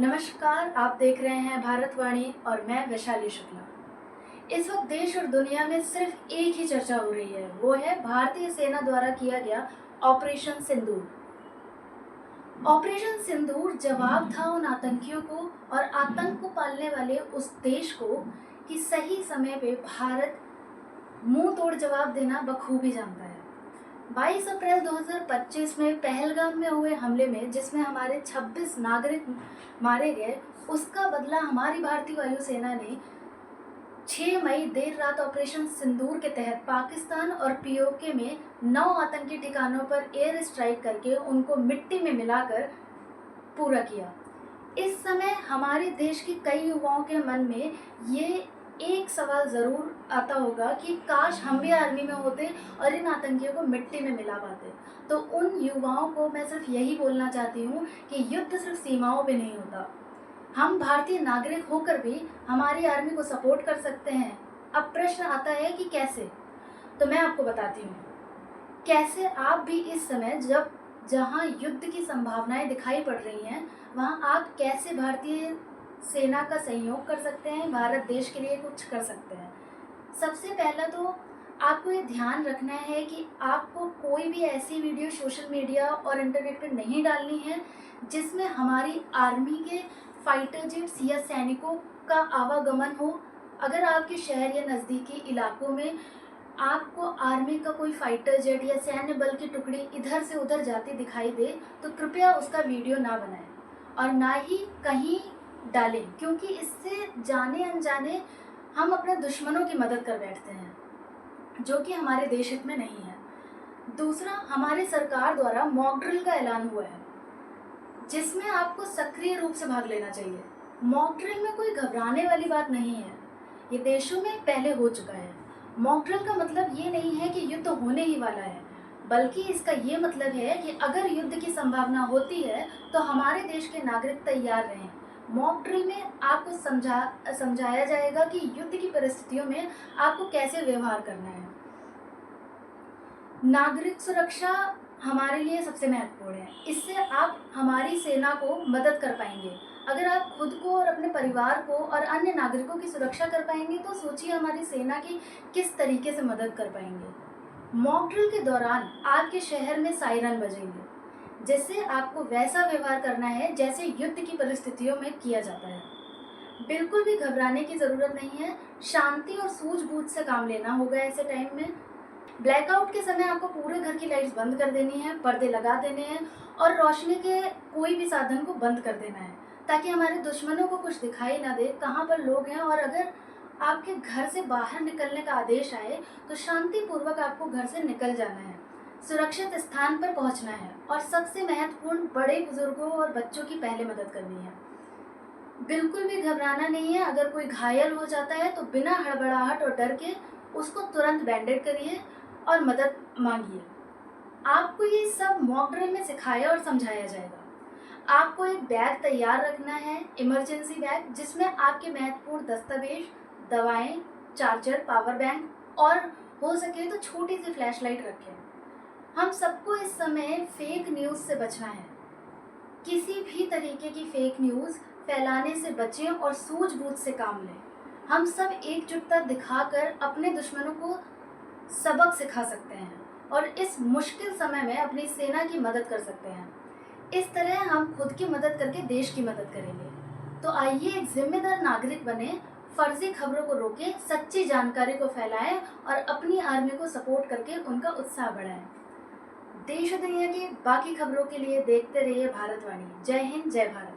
नमस्कार, आप देख रहे हैं भारतवाणी और मैं वैशाली शुक्ला। इस वक्त देश और दुनिया में सिर्फ एक ही चर्चा हो रही है, वो है भारतीय सेना द्वारा किया गया ऑपरेशन सिंदूर। ऑपरेशन सिंदूर जवाब था उन आतंकियों को और आतंक को पालने वाले उस देश को कि सही समय पे भारत मुंह तोड़ जवाब देना बखूबी जानता है। 22 अप्रैल 2025 में पहलगाम में हुए हमले में जिसमें हमारे 26 नागरिक मारे गए, उसका बदला हमारी भारतीय वायुसेना ने 6 मई देर रात ऑपरेशन सिंदूर के तहत पाकिस्तान और पीओके में 9 आतंकी ठिकानों पर एयर स्ट्राइक करके उनको मिट्टी में मिलाकर पूरा किया। इस समय हमारे देश के कई युवाओं के मन में ये एक सवाल ज़रूर आता होगा कि काश हम भी आर्मी में होते और इन आतंकियों को मिट्टी में मिला पाते। तो उन युवाओं को मैं सिर्फ यही बोलना चाहती हूँ कि युद्ध सिर्फ सीमाओं पे नहीं होता। हम भारतीय नागरिक होकर भी हमारी आर्मी को सपोर्ट कर सकते हैं। अब प्रश्न आता है कि कैसे, तो मैं आपको बताती हूँ कैसे आप भी इस समय जहाँ युद्ध की संभावनाएं दिखाई पड़ रही हैं, वहाँ आप कैसे भारतीय सेना का सहयोग कर सकते हैं, भारत देश के लिए कुछ कर सकते हैं। सबसे पहला तो आपको ये ध्यान रखना है कि आपको कोई भी ऐसी वीडियो सोशल मीडिया और इंटरनेट पर नहीं डालनी है जिसमें हमारी आर्मी के फाइटर जेट्स या सैनिकों का आवागमन हो। अगर आपके शहर या नज़दीकी इलाकों में आपको आर्मी का कोई फाइटर जेट या सैन्य बल की टुकड़ी इधर से उधर जाती दिखाई दे तो कृपया उसका वीडियो ना बनाएं और ना ही कहीं डालें, क्योंकि इससे जाने अनजाने हम अपने दुश्मनों की मदद कर बैठते हैं, जो कि हमारे देश हित में नहीं है। दूसरा, हमारी सरकार द्वारा मॉक ड्रिल का ऐलान हुआ है जिसमें आपको सक्रिय रूप से भाग लेना चाहिए। मॉक ड्रिल में कोई घबराने वाली बात नहीं है, ये देशों में पहले हो चुका है। मॉक ड्रिल का मतलब ये नहीं है कि युद्ध होने ही वाला है, बल्कि इसका ये मतलब है कि अगर युद्ध की संभावना होती है तो हमारे देश के नागरिक तैयार रहें। मॉक ड्रिल में आपको समझाया जाएगा कि युद्ध की परिस्थितियों में आपको कैसे व्यवहार करना है। नागरिक सुरक्षा हमारे लिए सबसे महत्वपूर्ण है, इससे आप हमारी सेना को मदद कर पाएंगे। अगर आप खुद को और अपने परिवार को और अन्य नागरिकों की सुरक्षा कर पाएंगे तो सोचिए हमारी सेना की किस तरीके से मदद कर पाएंगे। मॉक ड्रिल के दौरान आपके शहर में सायरन बजेंगे, जिससे आपको वैसा व्यवहार करना है जैसे युद्ध की परिस्थितियों में किया जाता है। बिल्कुल भी घबराने की ज़रूरत नहीं है, शांति और सूझबूझ से काम लेना होगा। ऐसे टाइम में ब्लैकआउट के समय आपको पूरे घर की लाइट्स बंद कर देनी है, पर्दे लगा देने हैं और रोशनी के कोई भी साधन को बंद कर देना है, ताकि हमारे दुश्मनों को कुछ दिखाई ना दे कहाँ पर लोग हैं। और अगर आपके घर से बाहर निकलने का आदेश आए तो शांतिपूर्वक आपको घर से निकल जाना है, सुरक्षित स्थान पर पहुंचना है और सबसे महत्वपूर्ण, बड़े बुजुर्गों और बच्चों की पहले मदद करनी है। बिल्कुल भी घबराना नहीं है। अगर कोई घायल हो जाता है तो बिना हड़बड़ाहट और डर के उसको तुरंत बैंडेड करिए और मदद मांगिए। आपको ये सब मॉक ड्रिल में सिखाया और समझाया जाएगा। आपको एक बैग तैयार रखना है, इमरजेंसी बैग, जिसमें आपके महत्वपूर्ण दस्तावेज, दवाएं, चार्जर, पावर बैंक और हो सके तो छोटी सी फ्लैशलाइट रखें। हम सबको इस समय फेक न्यूज़ से बचना है। किसी भी तरीके की फेक न्यूज़ फैलाने से बचें और सूझबूझ से काम लें। हम सब एकजुटता दिखाकर अपने दुश्मनों को सबक सिखा सकते हैं और इस मुश्किल समय में अपनी सेना की मदद कर सकते हैं। इस तरह हम खुद की मदद करके देश की मदद करेंगे। तो आइए एक जिम्मेदार नागरिक बने, फर्जी खबरों को रोकें, सच्ची जानकारी को फैलाएं और अपनी आर्मी को सपोर्ट करके उनका उत्साह बढ़ाएं। देश और दुनिया की बाकी खबरों के लिए देखते रहिए भारतवाणी। जय हिंद, जय भारत।